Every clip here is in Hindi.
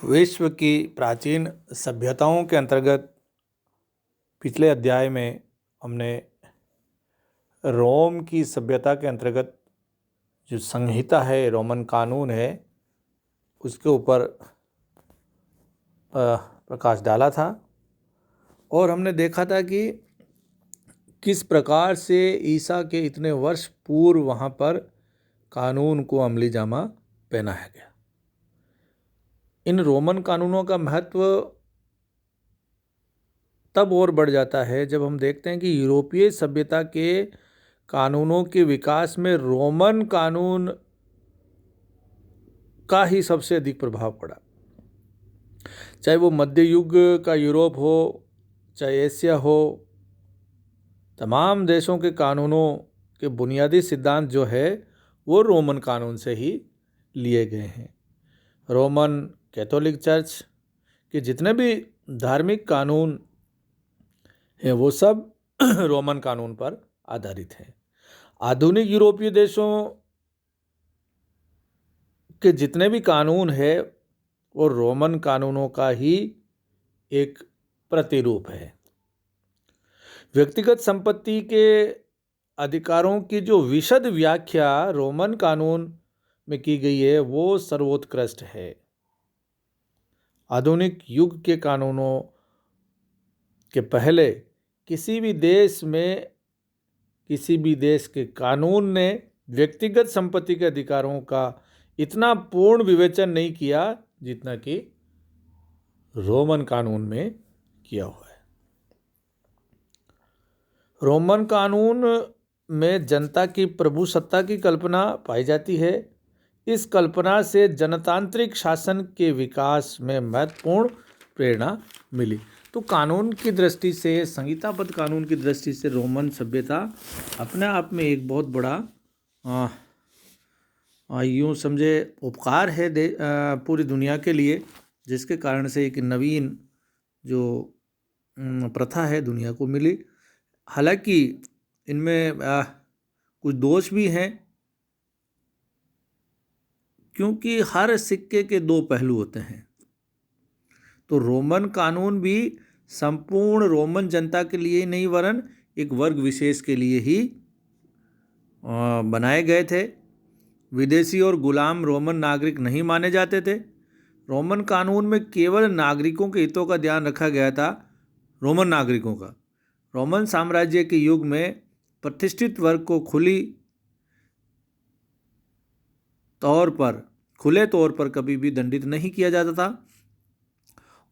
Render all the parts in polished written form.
विश्व की प्राचीन सभ्यताओं के अंतर्गत पिछले अध्याय में हमने रोम की सभ्यता के अंतर्गत जो संहिता है, रोमन कानून है, उसके ऊपर प्रकाश डाला था और हमने देखा था कि किस प्रकार से ईसा के इतने वर्ष पूर्व वहाँ पर कानून को अमली जामा पहनाया गया। इन रोमन कानूनों का महत्व तब और बढ़ जाता है जब हम देखते हैं कि यूरोपीय सभ्यता के कानूनों के विकास में रोमन कानून का ही सबसे अधिक प्रभाव पड़ा। चाहे वो मध्य युग का यूरोप हो, चाहे एशिया हो, तमाम देशों के कानूनों के बुनियादी सिद्धांत जो है वो रोमन कानून से ही लिए गए हैं। रोमन कैथोलिक चर्च के जितने भी धार्मिक कानून हैं वो सब रोमन कानून पर आधारित हैं। आधुनिक यूरोपीय देशों के जितने भी कानून है वो रोमन कानूनों का ही एक प्रतिरूप है। व्यक्तिगत संपत्ति के अधिकारों की जो विशद व्याख्या रोमन कानून में की गई है वो सर्वोत्कृष्ट है। आधुनिक युग के कानूनों के पहले किसी भी देश के कानून ने व्यक्तिगत संपत्ति के अधिकारों का इतना पूर्ण विवेचन नहीं किया जितना कि रोमन कानून में किया हुआ है। रोमन कानून में जनता की प्रभुसत्ता की कल्पना पाई जाती है। इस कल्पना से जनतांत्रिक शासन के विकास में महत्वपूर्ण प्रेरणा मिली। तो कानून की दृष्टि से, संहिताबद्ध कानून की दृष्टि से रोमन सभ्यता अपने आप में एक बहुत बड़ा यूँ समझे उपकार है पूरी दुनिया के लिए, जिसके कारण से एक नवीन जो प्रथा है दुनिया को मिली। हालांकि इनमें कुछ दोष भी हैं, क्योंकि हर सिक्के के दो पहलू होते हैं। तो रोमन कानून भी संपूर्ण रोमन जनता के लिए ही नहीं वरन एक वर्ग विशेष के लिए ही बनाए गए थे। विदेशी और गुलाम रोमन नागरिक नहीं माने जाते थे। रोमन कानून में केवल नागरिकों के हितों का ध्यान रखा गया था, रोमन नागरिकों का। रोमन साम्राज्य के युग में प्रतिष्ठित वर्ग को खुले तौर पर कभी भी दंडित नहीं किया जाता था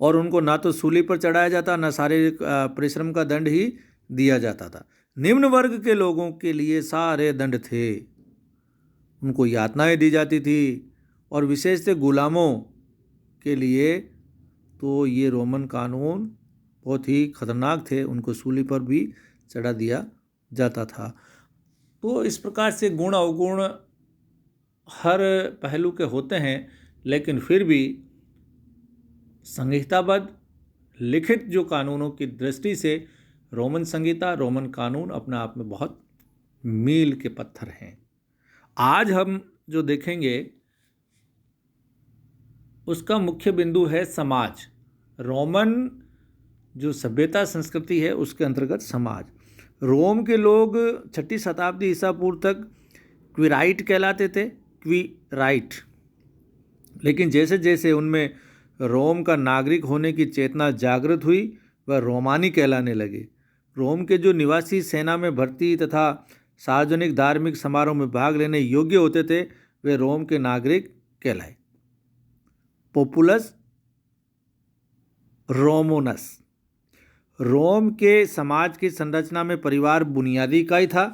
और उनको ना तो सूली पर चढ़ाया जाता, ना शारीरिक परिश्रम का दंड ही दिया जाता था। निम्न वर्ग के लोगों के लिए सारे दंड थे, उनको यातनाएं दी जाती थी और विशेष से गुलामों के लिए तो ये रोमन कानून बहुत ही खतरनाक थे, उनको सूली पर भी चढ़ा दिया जाता था। तो इस प्रकार से गुण अवगुण हर पहलू के होते हैं, लेकिन फिर भी संहिताबद्ध लिखित जो कानूनों की दृष्टि से रोमन संहिता, रोमन कानून अपने आप में बहुत मील के पत्थर हैं। आज हम जो देखेंगे उसका मुख्य बिंदु है समाज। रोमन जो सभ्यता संस्कृति है उसके अंतर्गत समाज। रोम के लोग 6ठी शताब्दी ईसा पूर्व तक क्विराइट कहलाते थे, क्विराइट। लेकिन जैसे जैसे उनमें रोम का नागरिक होने की चेतना जागृत हुई वह रोमानी कहलाने लगे। रोम के जो निवासी सेना में भर्ती तथा सार्वजनिक धार्मिक समारोह में भाग लेने योग्य होते थे वे रोम के नागरिक कहलाए। पॉपुलस रोमोनस। रोम के समाज की संरचना में परिवार बुनियादी इकाई था।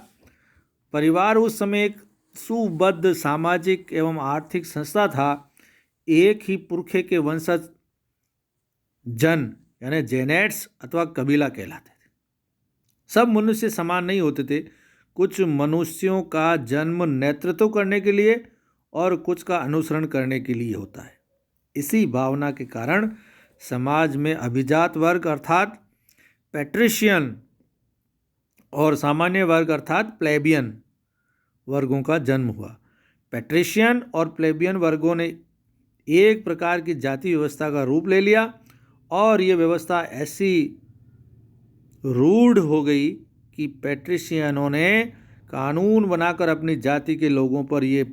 परिवार उस समय एक सुबद्ध सामाजिक एवं आर्थिक संस्था था। एक ही पुरखे के वंशज जन यानी जेनेट्स अथवा कबीला कहलाते थे। सब मनुष्य समान नहीं होते थे। कुछ मनुष्यों का जन्म नेतृत्व करने के लिए और कुछ का अनुसरण करने के लिए होता है। इसी भावना के कारण समाज में अभिजात वर्ग अर्थात पैट्रिशियन और सामान्य वर्ग अर्थात प्लेबियन वर्गों का जन्म हुआ। पैट्रिशियन और प्लेबियन वर्गों ने एक प्रकार की जाति व्यवस्था का रूप ले लिया और ये व्यवस्था ऐसी रूढ़ हो गई कि पैट्रिशियनों ने कानून बनाकर अपनी जाति के लोगों पर ये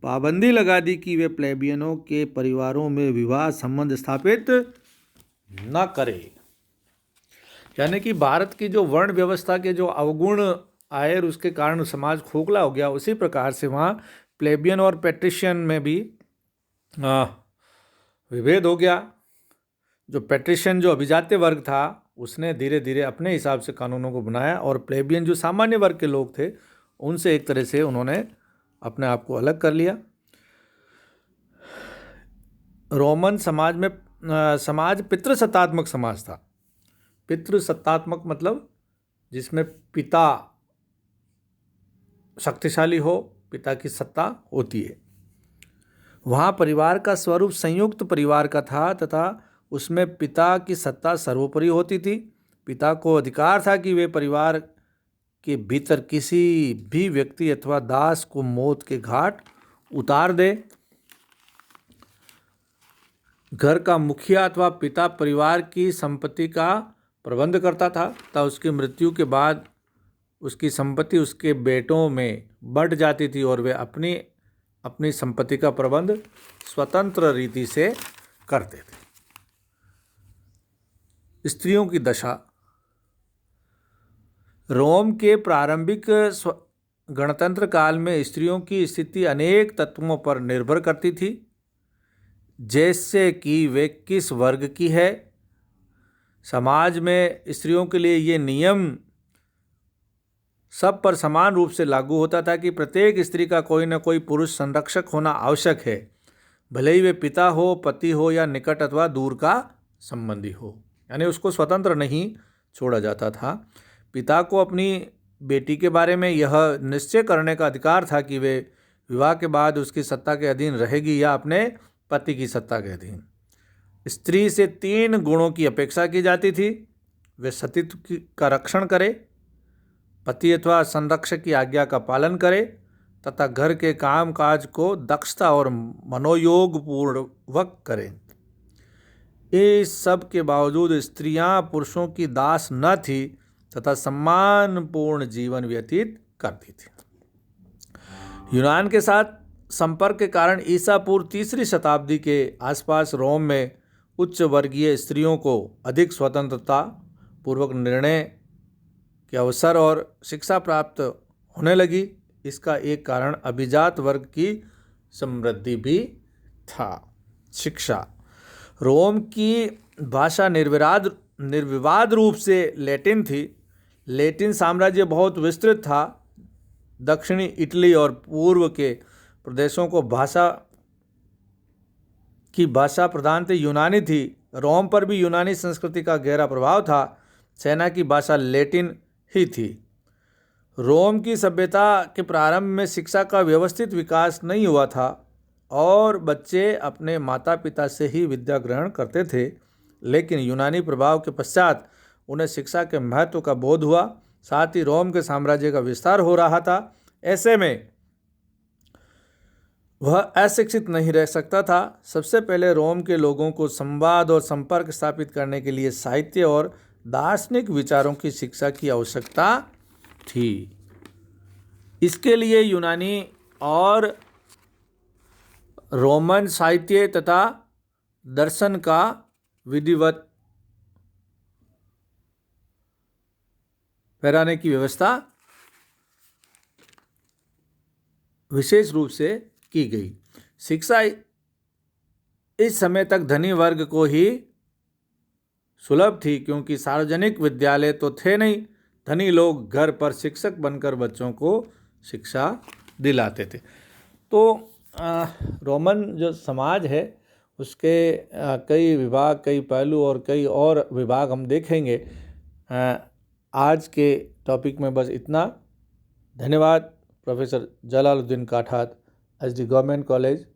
पाबंदी लगा दी कि वे प्लेबियनों के परिवारों में विवाह संबंध स्थापित न करें। यानी कि भारत की जो वर्ण व्यवस्था के जो अवगुण आए और उसके कारण समाज खोखला हो गया, उसी प्रकार से वहाँ प्लेबियन और पैट्रिशियन में भी विभेद हो गया। जो पैट्रिशियन जो अभिजात्य वर्ग था उसने धीरे धीरे अपने हिसाब से कानूनों को बनाया और प्लेबियन जो सामान्य वर्ग के लोग थे उनसे एक तरह से उन्होंने अपने आप को अलग कर लिया। रोमन समाज में समाज पितृसत्तात्मक समाज था। पितृसत्तात्मक मतलब जिसमें पिता शक्तिशाली हो, पिता की सत्ता होती है। वहाँ परिवार का स्वरूप संयुक्त परिवार का था तथा उसमें पिता की सत्ता सर्वोपरि होती थी। पिता को अधिकार था कि वे परिवार के भीतर किसी भी व्यक्ति अथवा दास को मौत के घाट उतार दे। घर का मुखिया अथवा पिता परिवार की संपत्ति का प्रबंध करता था तथा उसकी मृत्यु के बाद उसकी संपत्ति उसके बेटों में बंट जाती थी और वे अपनी संपत्ति का प्रबंध स्वतंत्र रीति से करते थे। स्त्रियों की दशा। रोम के प्रारंभिक गणतंत्र काल में स्त्रियों की स्थिति अनेक तत्वों पर निर्भर करती थी, जैसे कि वे किस वर्ग की है। समाज में स्त्रियों के लिए ये नियम सब पर समान रूप से लागू होता था कि प्रत्येक स्त्री का कोई न कोई पुरुष संरक्षक होना आवश्यक है, भले ही वे पिता हो, पति हो या निकट अथवा दूर का संबंधी हो। यानी उसको स्वतंत्र नहीं छोड़ा जाता था। पिता को अपनी बेटी के बारे में यह निश्चय करने का अधिकार था कि वे विवाह के बाद उसकी सत्ता के अधीन रहेगी या अपने पति की सत्ता के अधीन। स्त्री से 3 गुणों की अपेक्षा की जाती थी। वे सतीत्व का रक्षण करे, पति अथवा संरक्षक की आज्ञा का पालन करे तथा घर के काम काज को दक्षता और मनोयोग पूर्वक करें। इस सब के बावजूद स्त्रियां पुरुषों की दास न थी तथा सम्मानपूर्ण जीवन व्यतीत करती थी। यूनान के साथ संपर्क के कारण ईसा पूर्व 3री शताब्दी के आसपास रोम में उच्च वर्गीय स्त्रियों को अधिक स्वतंत्रता पूर्वक निर्णय के अवसर और शिक्षा प्राप्त होने लगी। इसका एक कारण अभिजात वर्ग की समृद्धि भी था। शिक्षा। रोम की भाषा निर्विवाद रूप से लैटिन थी। लैटिन साम्राज्य बहुत विस्तृत था। दक्षिणी इटली और पूर्व के प्रदेशों को भाषा प्रधानतः यूनानी थी। रोम पर भी यूनानी संस्कृति का गहरा प्रभाव था। सेना की भाषा लैटिन ही थी। रोम की सभ्यता के प्रारंभ में शिक्षा का व्यवस्थित विकास नहीं हुआ था और बच्चे अपने माता पिता से ही विद्या ग्रहण करते थे, लेकिन यूनानी प्रभाव के पश्चात उन्हें शिक्षा के महत्व का बोध हुआ। साथ ही रोम के साम्राज्य का विस्तार हो रहा था। ऐसे में वह अशिक्षित नहीं रह सकता था। सबसे पहले रोम के लोगों को संवाद और संपर्क स्थापित करने के लिए साहित्य और दार्शनिक विचारों की शिक्षा की आवश्यकता थी। इसके लिए यूनानी और रोमन साहित्य तथा दर्शन का विधिवत पढ़ाने की व्यवस्था विशेष रूप से की गई। शिक्षा इस समय तक धनी वर्ग को ही सुलभ थी, क्योंकि सार्वजनिक विद्यालय तो थे नहीं। धनी लोग घर पर शिक्षक बनकर बच्चों को शिक्षा दिलाते थे। तो रोमन जो समाज है उसके कई विभाग, कई पहलू और कई और विभाग हम देखेंगे। आज के टॉपिक में बस इतना। धन्यवाद। Professor Jalaluddin Kathat, SD government college,